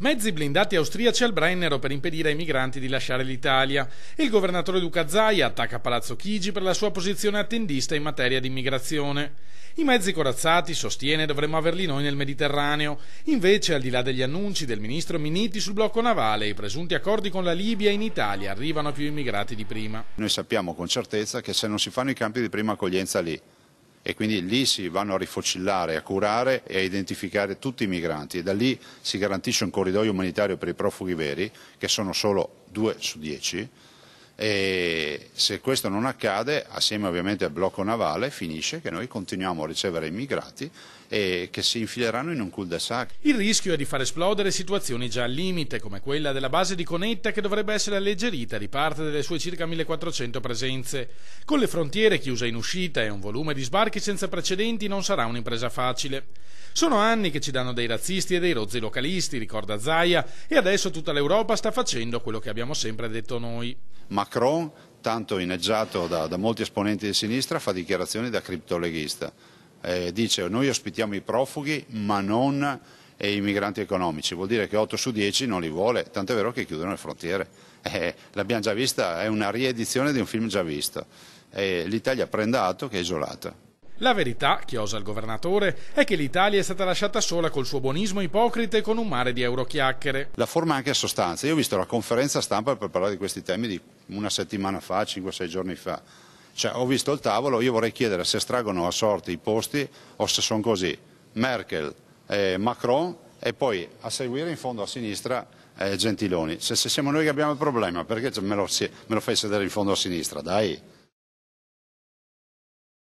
Mezzi blindati austriaci al Brennero per impedire ai migranti di lasciare l'Italia. Il governatore Luca Zaia attacca Palazzo Chigi per la sua posizione attendista in materia di immigrazione. I mezzi corazzati, sostiene, dovremmo averli noi nel Mediterraneo. Invece, al di là degli annunci del ministro Minniti sul blocco navale e i presunti accordi con la Libia, in Italia arrivano più immigrati di prima. Noi sappiamo con certezza che se non si fanno i campi di prima accoglienza lì, e quindi lì si vanno a rifocillare, a curare e a identificare tutti i migranti e da lì si garantisce un corridoio umanitario per i profughi veri, che sono solo 2 su 10, e se questo non accade, assieme ovviamente al blocco navale, finisce che noi continuiamo a ricevere immigrati e che si infileranno in un cul-de-sac. Il rischio è di far esplodere situazioni già al limite, come quella della base di Conetta, che dovrebbe essere alleggerita di parte delle sue circa 1400 presenze. Con le frontiere chiuse in uscita e un volume di sbarchi senza precedenti non sarà un'impresa facile. Sono anni che ci danno dei razzisti e dei rozzi localisti, ricorda Zaia, e adesso tutta l'Europa sta facendo quello che abbiamo sempre detto noi. Macron, tanto inneggiato da molti esponenti di sinistra, fa dichiarazioni da criptoleghista. Dice noi ospitiamo i profughi ma non i migranti economici, vuol dire che 8 su 10 non li vuole, tant'è vero che chiudono le frontiere. L'abbiamo già vista, è una riedizione di un film già visto. L'Italia prenda atto che è isolata. La verità, chiosa il governatore, è che l'Italia è stata lasciata sola col suo buonismo ipocrita e con un mare di eurochiacchiere. La forma anche a sostanza. Io ho visto la conferenza stampa per parlare di questi temi di una settimana fa, 5-6 giorni fa. Cioè, ho visto il tavolo, io vorrei chiedere se estraggono a sorte i posti o se sono così. Merkel, Macron e poi a seguire in fondo a sinistra Gentiloni. Se siamo noi che abbiamo il problema, perché me lo fai sedere in fondo a sinistra? Dai!